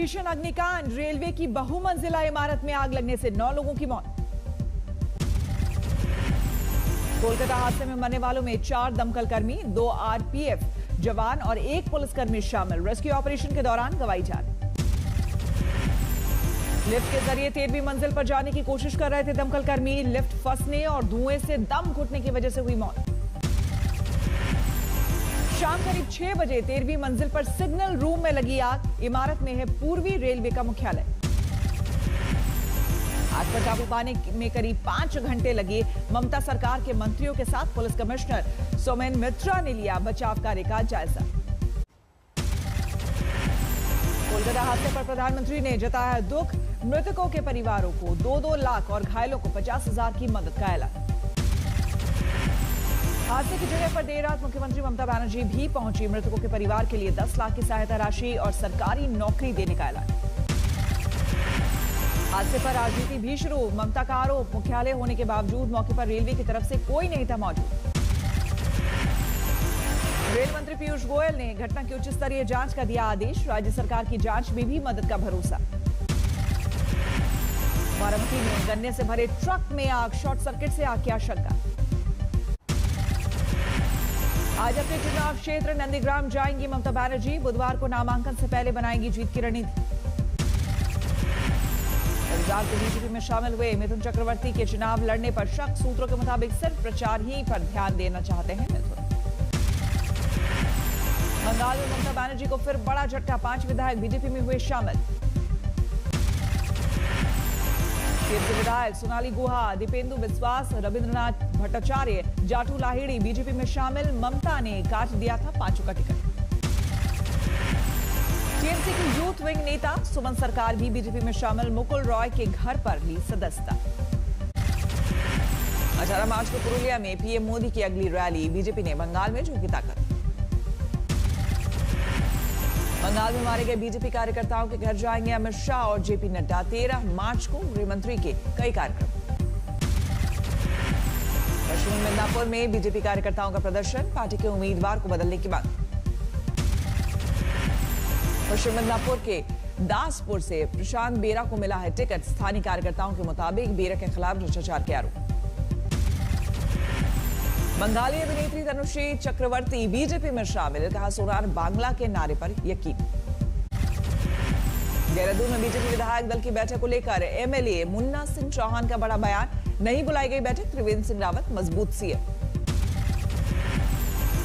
भीषण अग्निकांड, रेलवे की बहुमंजिला इमारत में आग लगने से 9 लोगों की मौत। कोलकाता हादसे में मरने वालों में 4 दमकल कर्मी, 2 आरपीएफ जवान और 1 पुलिसकर्मी शामिल। रेस्क्यू ऑपरेशन के दौरान गंवाई जान। लिफ्ट के जरिए 13वीं मंजिल पर जाने की कोशिश कर रहे थे दमकल कर्मी। लिफ्ट फंसने और धुएं से दम घुटने की वजह से हुई मौत। शाम करीब 6 बजे 13वीं मंजिल पर सिग्नल रूम में लगी आग। इमारत में है पूर्वी रेलवे का मुख्यालय। आग पर काबू पाने में करीब 5 घंटे लगे। ममता सरकार के मंत्रियों के साथ पुलिस कमिश्नर सोमेन मित्रा ने लिया बचाव कार्य का जायजा। कोलकाता हादसे पर प्रधानमंत्री ने जताया दुख। मृतकों के परिवारों को 2-2 लाख और घायलों को 50,000 की मदद का ऐलान। हादसे की जगह पर देर रात मुख्यमंत्री ममता बनर्जी भी पहुंची। मृतकों के परिवार के लिए 10 लाख की सहायता राशि और सरकारी नौकरी देने का ऐलान। हादसे पर राजनीति भी शुरू। ममता का आरोप, मुख्यालय होने के बावजूद मौके पर रेलवे की तरफ से कोई नहीं था मौजूद। रेल मंत्री पीयूष गोयल ने घटना की उच्च स्तरीय जांच का दिया आदेश। राज्य सरकार की जांच में भी मदद का भरोसा। बाराबंकी में गन्ने से भरे ट्रक में आग, शॉर्ट सर्किट से आग की आशंका। आज अपने चुनाव क्षेत्र नंदीग्राम जाएंगी ममता बनर्जी। बुधवार को नामांकन से पहले बनाएंगी जीत की रणनीति। रविवार को बीजेपी में शामिल हुए मिथुन चक्रवर्ती के चुनाव लड़ने पर शक। सूत्रों के मुताबिक सिर्फ प्रचार ही पर ध्यान देना चाहते हैं मिथुन। बंगाल में ममता बनर्जी को फिर बड़ा झटका। 5 विधायक बीजेपी में हुए शामिल। विधायक सोनाली गुहा, दीपेंदु बिस्वास, रविंद्रनाथ भट्टाचार्य, जाटू लाहिड़ी बीजेपी में शामिल। ममता ने काट दिया था 5 का टिकट। टीएमसी की यूथ विंग नेता सुमन सरकार भी बीजेपी में शामिल। मुकुल रॉय के घर पर ली सदस्यता। 18 मार्च को पुरुलिया में पीएम मोदी की अगली रैली। बीजेपी ने बंगाल में झोंकी ताकत। बंगाल में मारे गए बीजेपी कार्यकर्ताओं के घर जाएंगे अमित शाह और जेपी नड्डा। 13 मार्च को गृह मंत्री के कई कार्यक्रम। पश्चिमी मिदनापुर में बीजेपी कार्यकर्ताओं का प्रदर्शन। पार्टी के उम्मीदवार को बदलने की मांग। पश्चिम मिदनापुर के दासपुर से प्रशांत बेरा को मिला है टिकट। स्थानीय कार्यकर्ताओं के मुताबिक बेरा के खिलाफ भ्रष्टाचार के आरोप। बंगाली अभिनेत्री तनुश्री चक्रवर्ती बीजेपी में शामिल। कहा सोनार बांग्ला के नारे पर यकीन। देहरादून में बीजेपी विधायक दल की बैठक को लेकर एमएलए मुन्ना सिंह चौहान का बड़ा बयान। नहीं बुलाई गई बैठक, त्रिवेंद्र सिंह रावत मजबूत सीएम।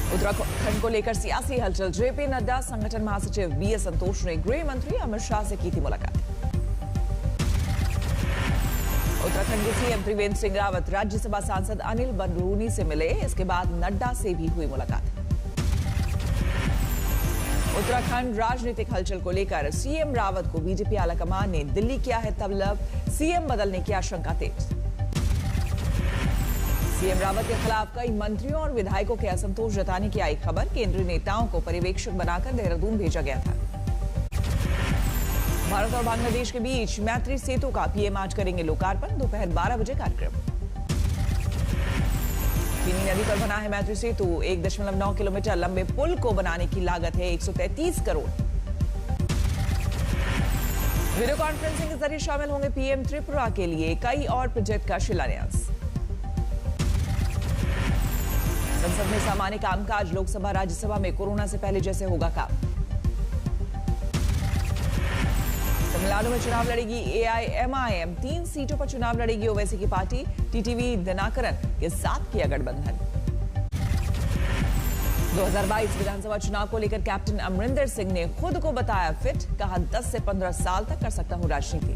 उत्तराखंड को लेकर सियासी हलचल। जेपी नड्डा, संगठन महासचिव बीएस संतोष ने गृह मंत्री अमित शाह से की थी मुलाकात। उत्तराखंड के सीएम त्रिवेंद्र सिंह रावत राज्यसभा सांसद अनिल बलूनी से मिले। इसके बाद नड्डा से भी हुई मुलाकात। उत्तराखंड राजनीतिक हलचल को लेकर सीएम रावत को बीजेपी आलाकमान ने दिल्ली किया है तलब। सीएम बदलने की आशंका तेज। सीएम रावत के खिलाफ कई मंत्रियों और विधायकों के असंतोष जताने की आई खबर। केंद्रीय नेताओं को पर्यवेक्षक बनाकर देहरादून भेजा गया था। भारत और बांग्लादेश के बीच मैत्री सेतु का पीएम आज करेंगे लोकार्पण। दोपहर 12 बजे कार्यक्रम। चीनी नदी पर बना है मैत्री सेतु। 1.9 किलोमीटर लंबे पुल को बनाने की लागत है 133 करोड़। वीडियो कॉन्फ्रेंसिंग के जरिए शामिल होंगे पीएम। त्रिपुरा के लिए कई और प्रोजेक्ट का शिलान्यास। संसद में सामान्य कामकाज। लोकसभा राज्यसभा में कोरोना से पहले जैसे होगा काम। तमिलनाडु में चुनाव लड़ेगी एआईएमआईएम। 3 सीटों पर चुनाव लड़ेगी ओवैसी की पार्टी। टीटीवी दिनाकरन के साथ किया गठबंधन। 2022 विधानसभा चुनाव को लेकर कैप्टन अमरिंदर सिंह ने खुद को बताया फिट। कहा 10 से 15 साल तक कर सकता हूं राजनीति।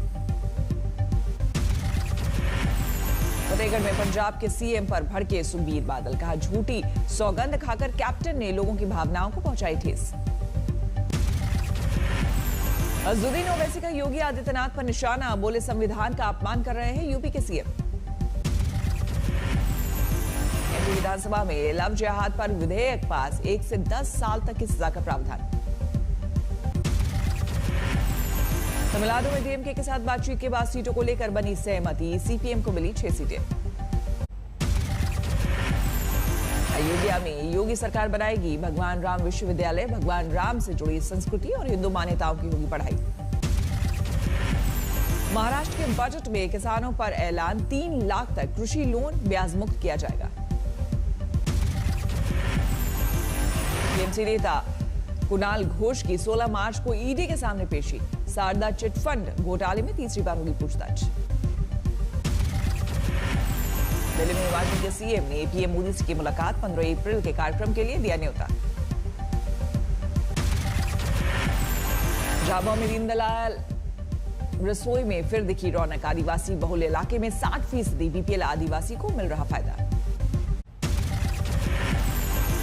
फतेहगढ़ में पंजाब के सीएम पर भड़के सुखबीर बादल। कहा झूठी सौगंध खाकर कैप्टन ने लोगों की भावनाओं को पहुंचाई ठेस। अजहरुद्दीन ओवैसी का योगी आदित्यनाथ पर निशाना। बोले संविधान का अपमान कर रहे हैं यूपी के सीएम। एमपी विधानसभा में लव जिहाद पर विधेयक पास। 1 से 10 साल तक की सजा का प्रावधान। तमिलनाडु में डीएमके के साथ बातचीत के बाद सीटों को लेकर बनी सहमति। सीपीएम को मिली 6 सीटें। अयोध्या में योगी सरकार बनाएगी भगवान राम विश्वविद्यालय। भगवान राम से जुड़ी संस्कृति और हिंदू मान्यताओं की होगी पढ़ाई। महाराष्ट्र के बजट में किसानों पर ऐलान 3 लाख तक कृषि लोन ब्याज मुक्त किया जाएगा। टीएमसी नेता कुणाल घोष की 16 मार्च को ईडी के सामने पेशी। शारदा चिटफंड घोटाले में तीसरी बार होगी पूछताछ। दिल्ली में हिमाचल के सीएम ने पीएम मोदी से की मुलाकात। 15 अप्रैल के कार्यक्रम के लिए दिया न्योता। झाबुआ में दीनदयाल रसोई में फिर दिखी रौनक। आदिवासी बहुल इलाके में 60% बीपीएल आदिवासी को मिल रहा फायदा।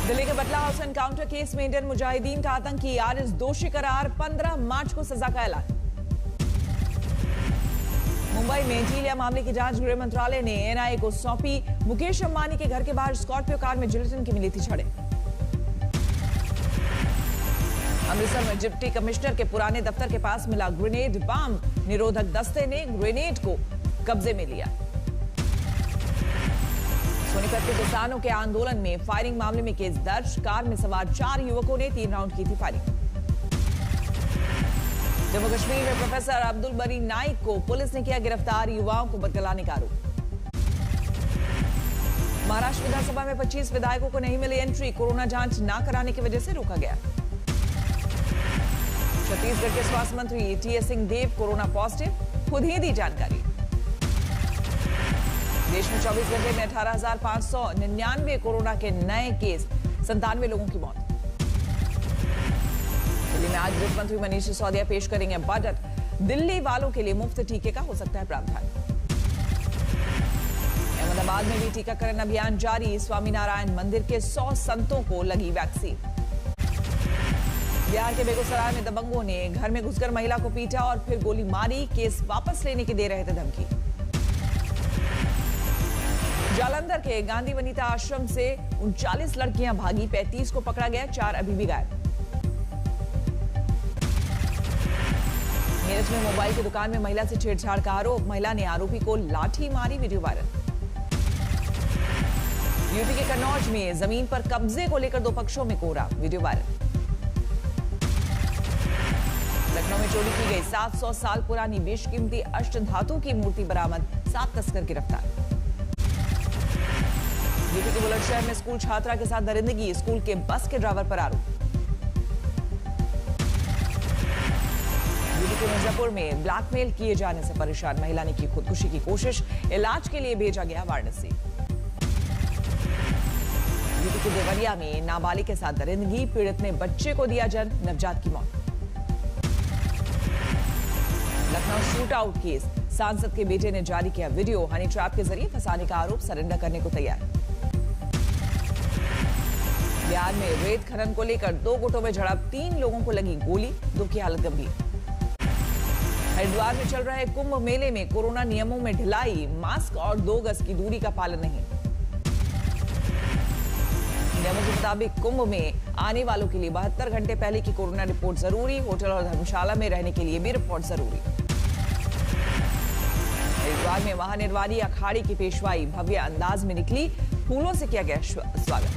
दिल्ली के बटला हाउस एनकाउंटर केस में इंडियन मुजाहिदीन का आतंकी आरएस दोषी करार। 15 मार्च को सजा का ऐलान। मुंबई में इंटीरियर मामले की जांच गृह मंत्रालय ने एनआईए को सौंपी। मुकेश अंबानी के घर के बाहर स्कॉर्पियो कार में जिलेटिन की मिली थी छड़ें। अमृतसर में डिप्टी कमिश्नर के पुराने दफ्तर के पास मिला ग्रेनेड बम। निरोधक दस्ते ने ग्रेनेड को कब्जे में लिया। सोनीपत के किसानों के आंदोलन में फायरिंग मामले में केस दर्ज। कार में सवार 4 युवकों ने 3 राउंड की थी फायरिंग। जम्मू कश्मीर में प्रोफेसर अब्दुल बरी नाइक को पुलिस ने किया गिरफ्तार। युवाओं को बदगलाने का आरोप। महाराष्ट्र विधानसभा में 25 विधायकों को नहीं मिली एंट्री। कोरोना जांच न कराने की वजह से रोका गया। छत्तीसगढ़ के स्वास्थ्य मंत्री टीएस सिंहदेव कोरोना पॉजिटिव, खुद ही दी जानकारी। देश में 24 घंटे में 18,599 कोरोना के नए केस, 97 लोगों की मौत। दिल्ली में आज वित्त मंत्री मनीष सिसोदिया पेश करेंगे बजट। दिल्ली वालों के लिए मुफ्त टीके का हो सकता है प्रावधान। अहमदाबाद में भी टीकाकरण अभियान जारी। स्वामीनारायण मंदिर के 100 संतों को लगी वैक्सीन। बिहार के बेगूसराय में दबंगों ने घर में घुसकर महिला को पीटा और फिर गोली मारी। केस वापस लेने की दे रहे थे धमकी। जालंधर के गांधी वनिता आश्रम से 39 लड़कियां भागी। 35 को पकड़ा गया, 4 अभी भी गायब। मेरठ में मोबाइल की दुकान में महिला से छेड़छाड़ का आरोप। महिला ने आरोपी को लाठी मारी, वीडियो वायरल। यूपी के कन्नौज में जमीन पर कब्जे को लेकर 2 पक्षों में कोहरा, वीडियो वायरल। लखनऊ में चोरी की गई 700 साल पुरानी बेशकीमती अष्टधातु की मूर्ति बरामद। 7 तस्कर गिरफ्तार। यूपी के बुलंदशहर में स्कूल छात्रा के साथ दरिंदगी। स्कूल के बस के ड्राइवर पर आरोप। यूपी के मिर्जापुर में ब्लैकमेल किए जाने से परेशान महिला ने की खुदकुशी की कोशिश। इलाज के लिए भेजा गया वाराणसी। यूपी के देवरिया में नाबालिग के साथ दरिंदगी। पीड़ित ने बच्चे को दिया जन्म, नवजात की मौत। लखनऊ शूट आउट केस, सांसद के बेटे ने जारी किया वीडियो। हनी ट्रैप के जरिए फंसाने का आरोप, सरेंडर करने को तैयार। बिहार में रेत खनन को लेकर 2 गुटों में झड़प। 3 लोगों को लगी गोली, 2 की हालत गंभीर। हरिद्वार में चल रहे कुंभ मेले में कोरोना नियमों में ढिलाई। मास्क और 2 गज की दूरी का पालन नहीं। नियमों के मुताबिक कुंभ में आने वालों के लिए 72 घंटे पहले की कोरोना रिपोर्ट जरूरी। होटल और धर्मशाला में रहने के लिए भी रिपोर्ट जरूरी। हरिद्वार में महानिर्वाणी अखाड़े की पेशवाई भव्य अंदाज में निकली। फूलों से किया गया स्वागत।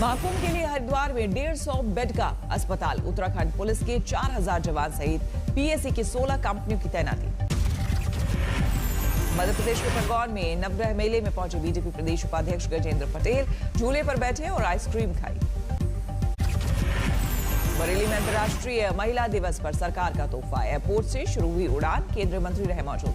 महाकुंभ के लिए हरिद्वार में 150 बेड का अस्पताल। उत्तराखंड पुलिस के 4000 जवान सहित पीएसी की 16 कंपनियों की तैनाती। मध्य प्रदेश के खरगोन में नवग्रह मेले में पहुंचे बीजेपी प्रदेश उपाध्यक्ष गजेंद्र पटेल। झूले पर बैठे और आइसक्रीम खाई। बरेली में अंतर्राष्ट्रीय महिला दिवस पर सरकार का तोहफा। एयरपोर्ट से शुरू हुई उड़ान, केंद्रीय मंत्री रहे मौजूद।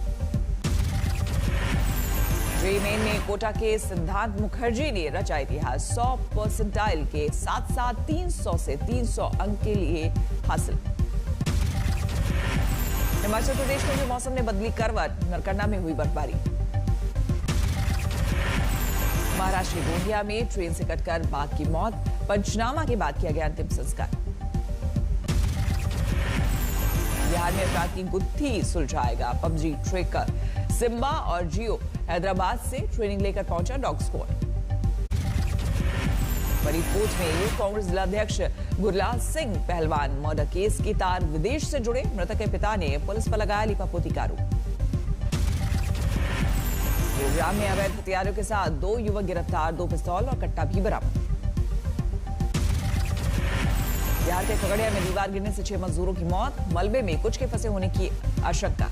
जेईई मेन में कोटा के सिद्धांत मुखर्जी ने रचा इतिहास। 100 परसेंटाइल के साथ साथ 300 से 300 अंक के लिए हासिल। हिमाचल प्रदेश में भी मौसम ने बदली करवट। नरकंडा में हुई बर्फबारी। महाराष्ट्र के गोंदिया में ट्रेन से कटकर बाघ की मौत। पंचनामा के बाद किया गया अंतिम संस्कार। बिहार में अपराध की गुत्थी सुलझाएगा पबजी ट्रेकर। सिम्बा और जियो हैदराबाद से ट्रेनिंग लेकर पहुंचा डॉग स्क्वाड। फरीदकोट में यूथ कांग्रेस जिलाध्यक्ष गुरलाल सिंह पहलवान मर्डर केस की तार विदेश से जुड़े। मृतक के पिता ने पुलिस पर लगाया लीपापोती का आरोप। गुरुग्राम में अवैध हथियारों के साथ 2 युवक गिरफ्तार। 2 पिस्तौल और कट्टा भी बरामद। बिहार के खगड़िया में दीवार गिरने से 6 मजदूरों की मौत। मलबे में कुछ के फंसे होने की आशंका।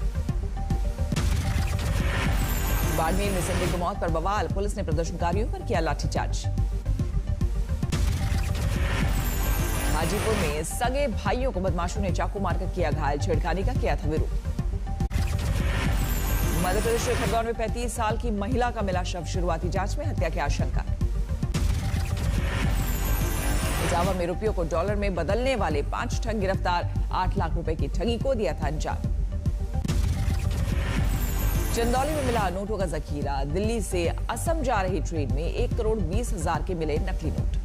बाड़मेर में संदिग्ध मौत पर बवाल, पुलिस ने प्रदर्शनकारियों पर किया लाठीचार्ज। हाजीपुर में सगे भाइयों को बदमाशों ने चाकू मारकर किया घायल, छेड़खानी का किया था विरोध। मध्य प्रदेश के खरगोन में 35 साल की महिला का मिला शव, शुरुआती जांच में हत्या की आशंका। इजावा में रुपयों को डॉलर में बदलने वाले 5 ठग गिरफ्तार, 8 लाख रुपए की ठगी को दिया था अंजाम। चंदौली में मिला नोटों का जखीरा, दिल्ली से असम जा रही ट्रेन में 1 करोड़ 20 हजार के मिले नकली नोट।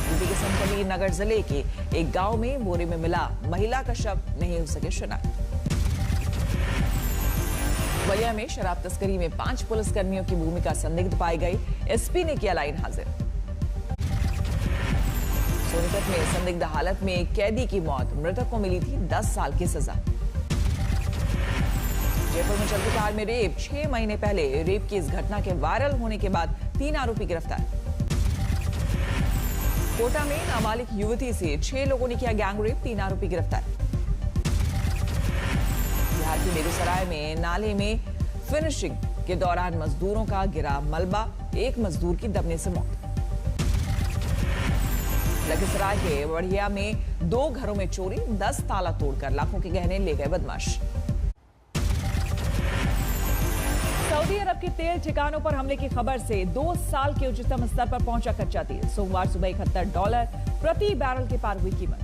यूपी के संतकबीर नगर जिले के एक गांव में बोरे में मिला महिला का शव, नहीं हो सके शिनाख्त। बलिया में शराब तस्करी में 5 पुलिसकर्मियों की भूमिका संदिग्ध पाई गई, एसपी ने किया लाइन हाजिर। सोनीपत में संदिग्ध हालत में एक कैदी की मौत, मृतक को मिली थी 10 साल की सजा। जयपुर में चलती कार में रेप, 6 महीने पहले रेप की इस घटना के वायरल होने के बाद 3 आरोपी गिरफ्तार। कोटा में नाबालिग युवती से 6 लोगों ने किया गैंगरेप, 3 आरोपी गिरफ्तार। बिहार के बेगूसराय में नाले में फिनिशिंग के दौरान मजदूरों का गिरा मलबा, 1 मजदूर की दबने से मौत। लखीसराय के बढ़िया में 2 घरों में चोरी, 10 ताला तोड़कर लाखों के गहने ले गए बदमाश। सऊदी अरब के तेल ठिकानों पर हमले की खबर से 2 साल के उच्चतम स्तर पर पहुंचा कच्चा तेल, सोमवार सुबह $71 प्रति बैरल के पार हुई कीमत।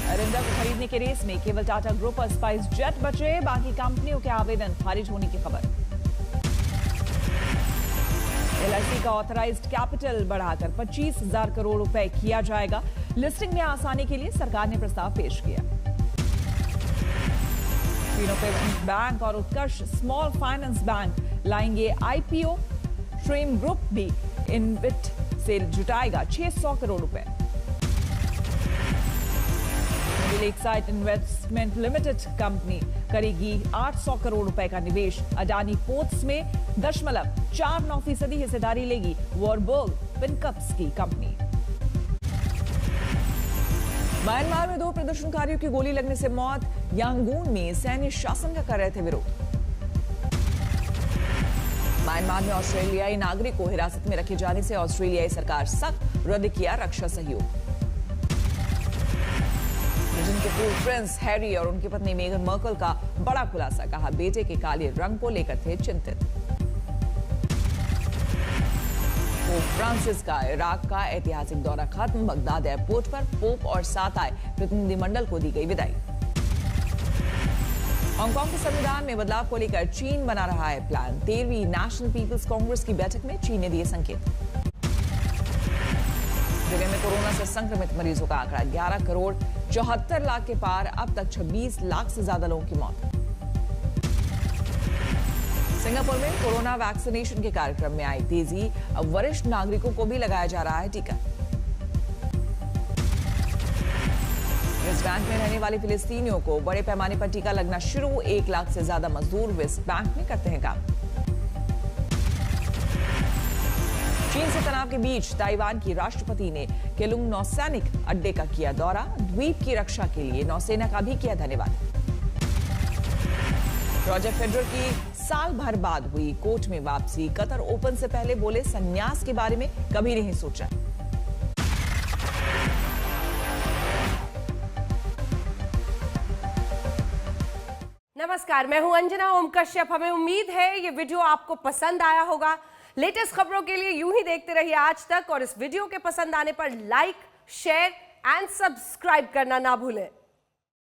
अरिंदा को खरीदने के रेस में केवल टाटा ग्रुप और स्पाइस जेट बचे, बाकी कंपनियों के आवेदन खारिज होने की खबर। LIC का ऑथराइज्ड कैपिटल बढ़ाकर 25,000 करोड़ रुपए किया जाएगा, लिस्टिंग में आसानी के लिए सरकार ने प्रस्ताव पेश किया। तीनों पेमेंट बैंक और उत्कर्ष स्मॉल फाइनेंस बैंक लाएंगे IPO, श्रीम ग्रुप भी इनविट से जुटाएगा 600 करोड़ रुपए। लेकसाइड इन्वेस्टमेंट लिमिटेड कंपनी करेगी 800 करोड़ रुपए का निवेश, अडानी पोर्ट्स में 0.49% हिस्सेदारी लेगी वॉरबर्ग पिनकप्स की कंपनी। म्यांमार में 2 प्रदर्शनकारियों की गोली लगने से मौत, यांगून में सैन्य शासन का कर रहे थे विरोध। म्यांमार में ऑस्ट्रेलियाई नागरिक को हिरासत में रखे जाने से ऑस्ट्रेलियाई सरकार सख्त, रद्द किया रक्षा सहयोग। ब्रिटेन के पूर्व प्रिंस हैरी और उनकी पत्नी मेगन मर्कल का बड़ा खुलासा, कहा बेटे के काले रंग को लेकर थे चिंतित। पोप फ्रांसिस का इराक का ऐतिहासिक दौरा खत्म, बगदाद एयरपोर्ट पर पोप और साथ आए प्रतिनिधिमंडल को दी गई विदाई। हांगकांग के संविधान में बदलाव को लेकर चीन बना रहा है प्लान, 13वीं नेशनल पीपल्स कांग्रेस की बैठक में चीन ने दिए संकेत। दुनिया में कोरोना से संक्रमित मरीजों का आंकड़ा 11 करोड़ 74 लाख के पार, अब तक 26 लाख से ज्यादा लोगों की मौत। सिंगापुर में कोरोना वैक्सीनेशन के कार्यक्रम में आई तेजी, अब वरिष्ठ नागरिकों को भी लगाया जा रहा है टीका। वेस्ट बैंक में रहने वाले फिलिस्तीनियों को बड़े पैमाने पर टीका लगना शुरू, 1 लाख से ज्यादा मजदूर वेस्ट बैंक में करते हैं काम। चीन से तनाव के बीच ताइवान की राष्ट्रपति ने केलुंग नौसैनिक अड्डे का किया दौरा, द्वीप की रक्षा के लिए नौसेना का भी किया धन्यवाद। रॉजर फेडरर की साल भर बाद हुई कोर्ट में वापसी, कतर ओपन से पहले बोले संन्यास के बारे में कभी नहीं सोचा। नमस्कार, मैं हूं अंजना ओम कश्यप। हमें उम्मीद है ये वीडियो आपको पसंद आया होगा। लेटेस्ट खबरों के लिए यूं ही देखते रहिए आज तक, और इस वीडियो के पसंद आने पर लाइक, शेयर एंड सब्सक्राइब करना ना भूलें।